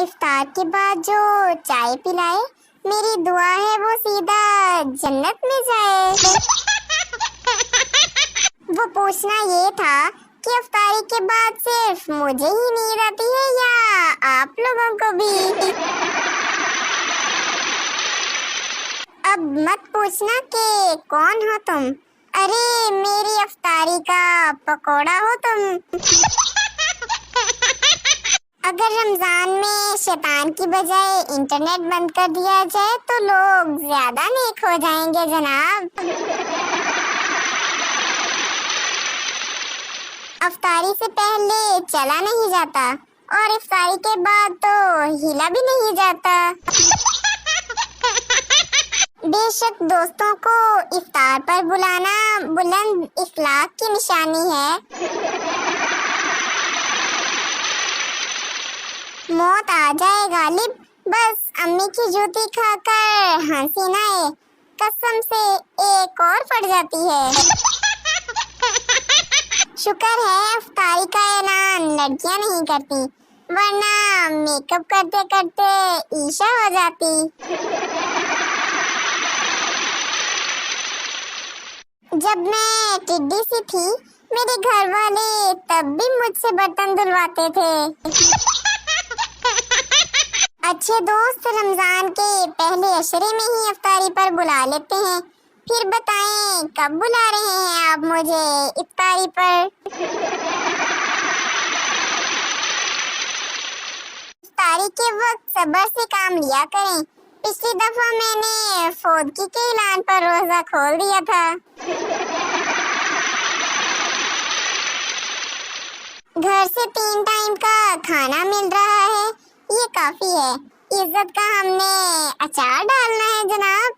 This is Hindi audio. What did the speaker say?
इफ्तार के बाद जो चाय पिलाए, मेरी दुआ है वो सीधा जन्नत में जाए। वो पूछना ये था कि इफ्तारी के बाद सिर्फ मुझे ही नींद आती है या आप लोगों को भी? अब मत पूछना कि कौन हो तुम, अरे मेरी इफ्तारी का पकोड़ा हो तुम। अगर रमजान में शैतान की बजाय इंटरनेट बंद कर दिया जाए तो लोग ज्यादा नेक हो जाएंगे जनाब। इफ्तारी से पहले चला नहीं जाता और इफ्तारी के बाद तो हिला भी नहीं जाता। बेशक दोस्तों को इफ्तार पर बुलाना बुलंद इखलाक की निशानी है। मौत आ जाए गालिब, बस अम्मी की जूती खाकर हंसी ना आए, कसम से एक और पड़ जाती है। शुक्र है इफ्तारी का ऐलान लड़कियां नहीं करती, वरना मेकअप करते करते ईशा हो जाती। जब मैं टिड्डी सी थी, मेरे घर वाले तब भी मुझसे बर्तन धुलवाते थे। अच्छे दोस्त रमजान के पहले अशरे में ही इफ्तारी पर बुला लेते हैं, फिर बताएं कब बुला रहे हैं आप मुझे इफ्तारी पर। इफ्तारी के वक्त सब्र से काम लिया करें। पिछली दफा मैंने फौदगी के ऐलान पर रोजा खोल दिया था। घर से 3 टाइम का खाना मिल रहा है, ये काफी है। इज्जत का हमने अचार डालना है जनाब।